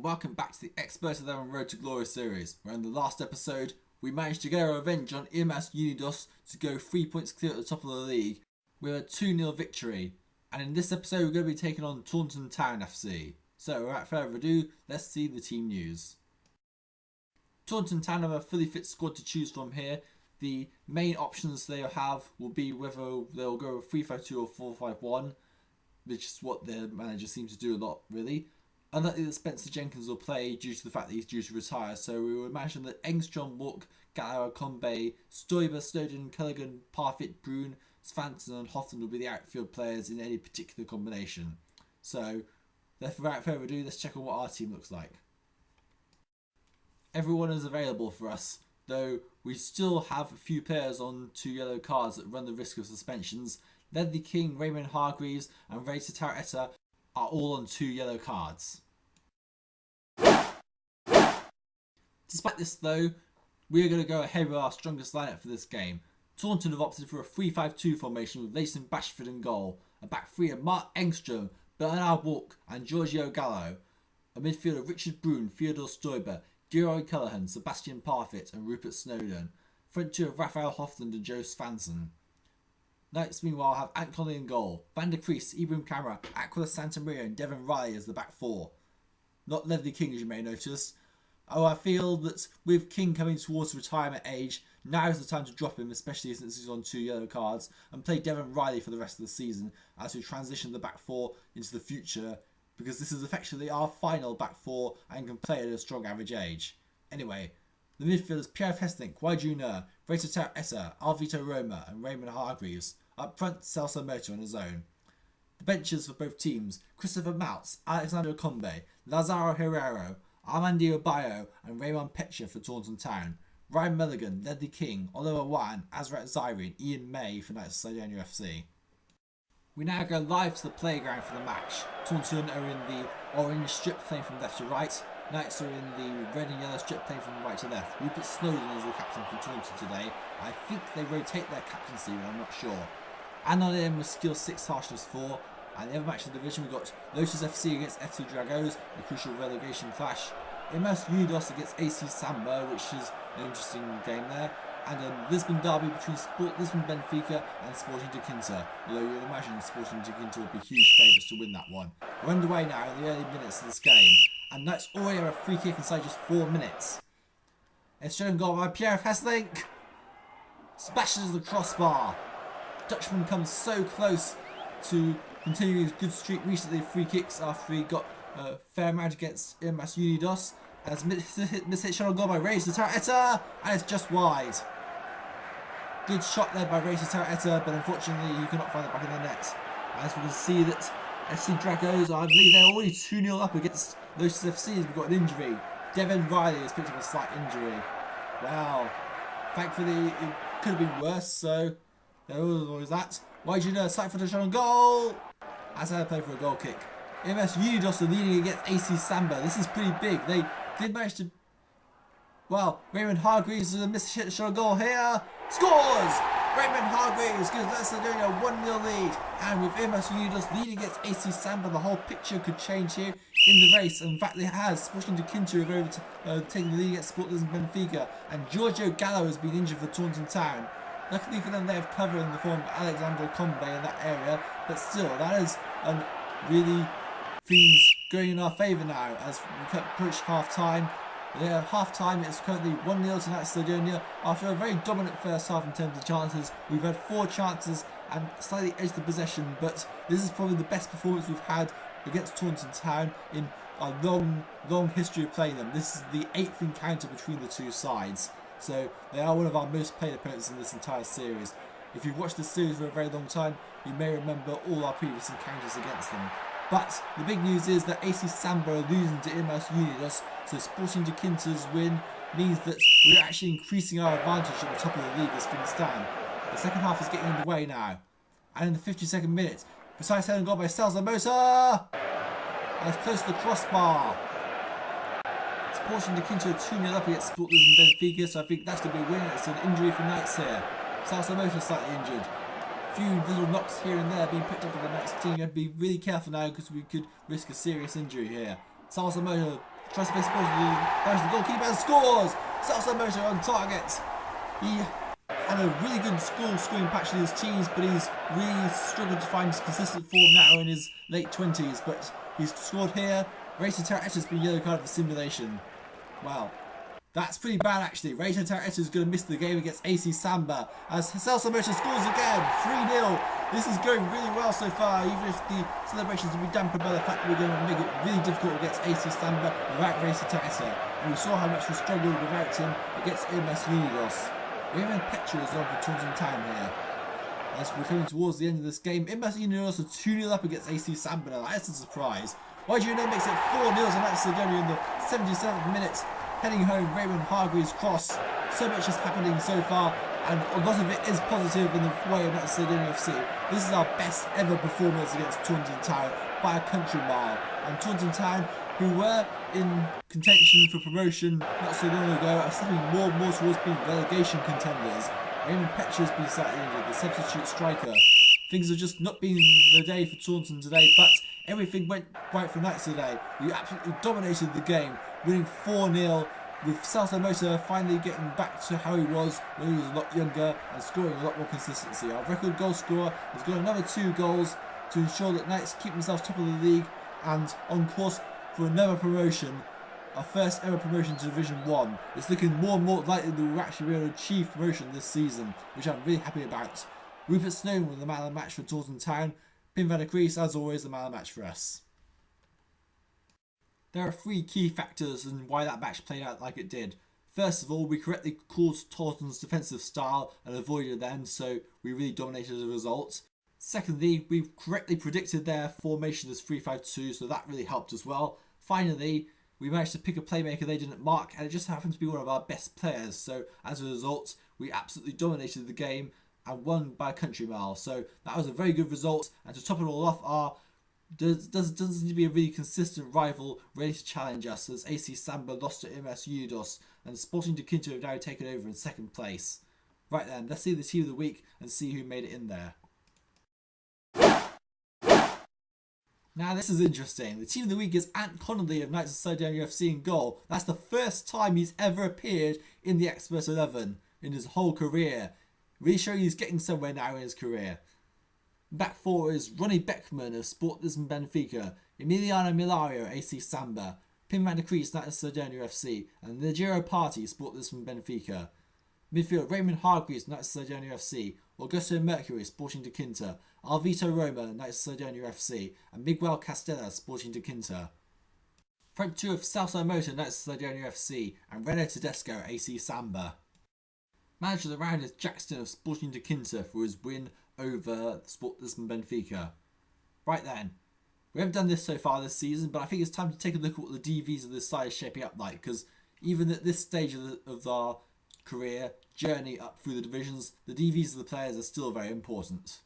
welcome back to the Xpert 11 Road to Glory series, where in the last episode we managed to get our revenge on Unwell to go 3 points clear at the top of the league with a 2-0 victory. And in this episode we're going to be taking on Taunted Town FC. So without further ado, let's see the team news. Taunted Town have a fully fit squad to choose from here. The main options they'll have will be whether they'll go 3-5-2 or 4-5-1, which is what their manager seems to do a lot really. Unlikely that Spencer Jenkins will play due to the fact that he's due to retire, so we will imagine that Engstrom, Walk, Gallagher, Combe, Stoiber, Snowden, Culligan, Parfit, Brune, Svanson and Hoffman will be the outfield players in any particular combination. So, without further ado, let's check on what our team looks like. Everyone is available for us, though we still have a few players on 2 yellow cards that run the risk of suspensions. Ledley King, Raymond Hargreaves and Ray Tataretta are all on 2 yellow cards. Despite this though, we are going to go ahead with our strongest lineup for this game. Taunton have opted for a 3-5-2 formation with Leighton Bashford in goal, a back three of Mark Engstrom, Bernard Walk and Giorgio Gallo, a midfield of Richard Brune, Theodore Stoiber, Geroy Cullihan, Sebastian Parfit and Rupert Snowden, front two of Raphael Hoffland and Joe Svanson. Knights meanwhile have Ant Conley in goal, Van der Kries, Ibrahim Camara, Aquila Santamaria and Devon Riley as the back four. Not Ledley King as you may notice. I feel that with King coming towards retirement age, now is the time to drop him, especially since he's on 2 yellow cards, and play Devon Riley for the rest of the season as we transition the back four into the future, because this is effectively our final back four and can play at a strong average age. Anyway, the midfielders Pierre Hestlink, Wai Junior, Reita Essa, Alvito Roma and Raymond Hargreaves. Up front, Celso Moto on his own. The benches for both teams, Christopher Moutz, Alexander Combe, Lazaro Herrero, Armando Bayo and Raymond Petcher for Taunton Town. Ryan Mulligan, Ledley King, Oliver Wan, Azrat Zairi and Ian May for Knights of Sardinia FC. We now go live to the playground for the match. Taunton are in the orange strip playing from left to right. Knights are in the red and yellow strip playing from right to left. Rupert Snowden is the captain for Taunton today. I think they rotate their captaincy, but I'm not sure. Anon in with skill 6, harshness 4. And the other match in the division, we've got Lotus FC against FC Dragos, a crucial relegation clash. MS Unidos against AC Samba, which is an interesting game there. And a Lisbon derby between Lisbon Benfica and Sporting de Quinta. Although you'd imagine Sporting de Quinta would be huge favourites to win that one. We're underway now in the early minutes of this game. And Knights already have a free kick inside just 4 minutes. It's shown goal by Pierre Hestlink. Splashes the crossbar. Dutchman comes so close to continuing his good streak recently of free kicks after he got a fair amount against MS Unidos. As mishit shot on goal by Ray Tataretta, and it's just wide. Good shot there by Ray Tataretta, but unfortunately he cannot find it back in the net. As we can see that FC Dragos, I believe they're already 2-0 up against Lotus FC as we've got an injury. Devon Riley has picked up a slight injury. Wow. Thankfully it could have been worse, so there was that. Why do you know? Slight footed shot on goal! As I play for a goal kick. MS Unidos are leading against AC Samba. This is pretty big. They did manage to... Well, Raymond Hargreaves is a missed shot on goal here. Scores! Raymond Hargreaves gives Macedonia a 1-0 lead. And with MS Unidos leading against AC Samba, the whole picture could change here in the race. And in fact, it has. Sporting de Quinta have overtaken the lead against Sport Lisbon Benfica. And Giorgio Gallo has been injured for Taunton Town. Luckily for them, they have cover in the form of Alexander Combe in that area. But still, that is really things going in our favour now as we approach half-time. Yeah, half-time is currently 1-0 to Knights of Sardinia. After a very dominant first half in terms of chances, we've had 4 chances and slightly edged the possession, but this is probably the best performance we've had against Taunton Town in our long history of playing them. This is the 8th encounter between the two sides, so they are one of our most played opponents in this entire series. If you've watched this series for a very long time, you may remember all our previous encounters against them. But the big news is that AC Samba are losing to MS Unidos, so Sporting de Quinta's win means that we're actually increasing our advantage at the top of the league as things stand. The second half is getting underway now. And in the 52nd minute, precise heading goal by Celso Moto! And it's close to the crossbar. Sporting de Quinta 2-0 up against Sport Lisbon Benfica, so I think that's going to be a win. It's an injury for Knights here. Celso Moto slightly injured. Few little knocks here and there being picked up by the next team. You have to be really careful now because we could risk a serious injury here. Salsa Moto tries to face balls with the goalkeeper and scores. Celso Motor on target. He had a really good scoring patch in his teens, but he's really struggled to find consistent form now in his late 20s. But he's scored here. Racing Terra has been yellow carded for simulation. Wow. That's pretty bad actually. Racing Terra is going to miss the game against AC Samba as Celso Motor scores again. 3-0. This is going really well so far, even if the celebrations will be dampened by the fact that we're going to make it really difficult against AC Samba without Racing Terra. And we saw how much we struggled without him against MS Unidos. Even Petra is on for Taunted Town here. As we're coming towards the end of this game, MS Unidos are 2-0 up against AC Samba now. That's a surprise. YGNO makes it 4-0 and that's Sidonia in the 77th minute. Heading home, Raymond Hargreaves cross. So much is happening so far, and a lot of it is positive in the way of that Sidonia FC. This is our best ever performance against Taunted Town by a country mile. And Taunted Town, who were in contention for promotion not so long ago, are stepping more and more towards being relegation contenders. Raymond Petra's been slightly injured, the substitute striker. Things have just not been the day for Taunton today, but everything went right for Knights today. We absolutely dominated the game, winning 4-0, with Celso Motor finally getting back to how he was when he was a lot younger and scoring a lot more consistency. Our record goal scorer has got another 2 goals to ensure that Knights keep themselves top of the league and on course for another promotion, our first ever promotion to Division 1. It's looking more and more likely that we'll actually be able to achieve promotion this season, which I'm really happy about. Rupert Snowden with the man of the match for Taunton Town. Pim van der Krees, as always, the man of the match for us. There are 3 key factors in why that match played out like it did. First of all, we correctly called Taunton's defensive style and avoided them, so we really dominated the result. Secondly, we correctly predicted their formation as 3-5-2, so that really helped as well. Finally, we managed to pick a playmaker they didn't mark, and it just happened to be one of our best players, so as a result, we absolutely dominated the game and won by a country mile. So that was a very good result, and to top it all off, doesn't seem to be a really consistent rival ready to challenge us, as AC Samba lost to MS Unidos and Sporting de Quinto have now taken over in 2nd place. Right then, let's see the team of the week and see who made it in there. Now this is interesting. The team of the week is Ant Connolly of Knights of Sidonia FC in goal. That's the first time he's ever appeared in the Xpert 11 in his whole career. Really showing he's getting somewhere now in his career. Back 4 is Ronnie Beckman of Sport Lisbon Benfica, Emiliano Milario AC Samba, Pim van der Krees Knights of Sidonia FC, and Nigero Party Sport Lisbon Benfica. Midfield Raymond Hargreaves Knights of Sidonia FC, Augusto Mercury Sporting de Quinta, Alvito Roma Knights of Sidonia FC, and Miguel Castella Sporting de Quinta. Front 2 of Celso Motor Knights of Sidonia FC and Reno Tedesco AC Samba. Manager of the round is Jackson of Sporting de Quinta for his win over Sport Lisbon Benfica. Right then, we haven't done this so far this season, but I think it's time to take a look at what the DVs of this side is shaping up like, because even at this stage of our career journey up through the divisions, the DVs of the players are still very important.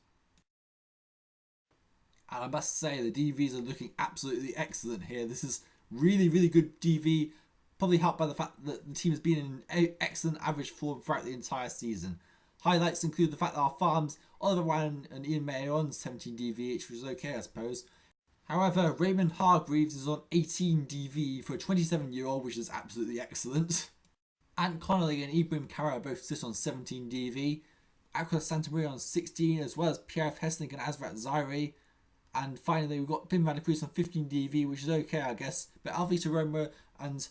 And I must say, the DVs are looking absolutely excellent here. This is really, really good DV, probably helped by the fact that the team has been in excellent average form throughout the entire season. Highlights include the fact that our farms, Oliver Ryan and Ian May are on 17 DV each, which is okay I suppose. However, Raymond Hargreaves is on 18 DV for a 27-year-old, which is absolutely excellent. Ant Connolly and Ibrahim Kara both sit on 17 DV. Aquila Santamaria on 16, as well as Pierre Hesnik and Azrat Zaire. And finally, we've got Pim van der Krees on 15 DV, which is okay, I guess. But Alvito Roma and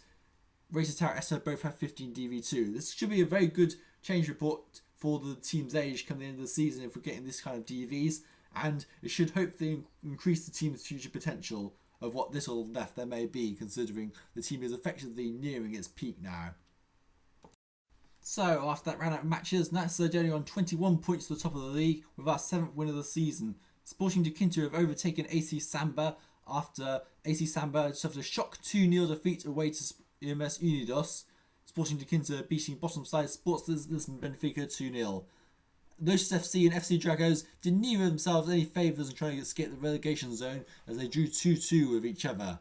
Racing Terra Essa both have 15 DV too. This should be a very good change report for the team's age come the end of the season if we're getting this kind of DVs. And it should hopefully increase the team's future potential of what little left there may be, considering the team is effectively nearing its peak now. So, after that round of matches, Knights of Sidonia on 21 points to the top of the league with our 7th win of the season. Sporting de Quinto have overtaken AC Samba after AC Samba suffered a shock 2-0 defeat away to MS Unidos. Sporting de Quinto beating bottom side Sports Lisbon Benfica 2-0. Lotus FC and FC Dragos did neither themselves any favours in trying to escape the relegation zone as they drew 2-2 with each other.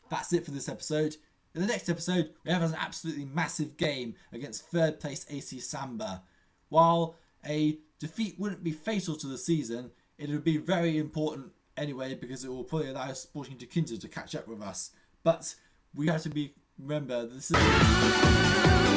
That's it for this episode. In the next episode, we have an absolutely massive game against 3rd place AC Samba. While a defeat wouldn't be fatal to the season, it would be very important anyway because it will probably allow Sporting de Quinto to catch up with us. But we have to remember this is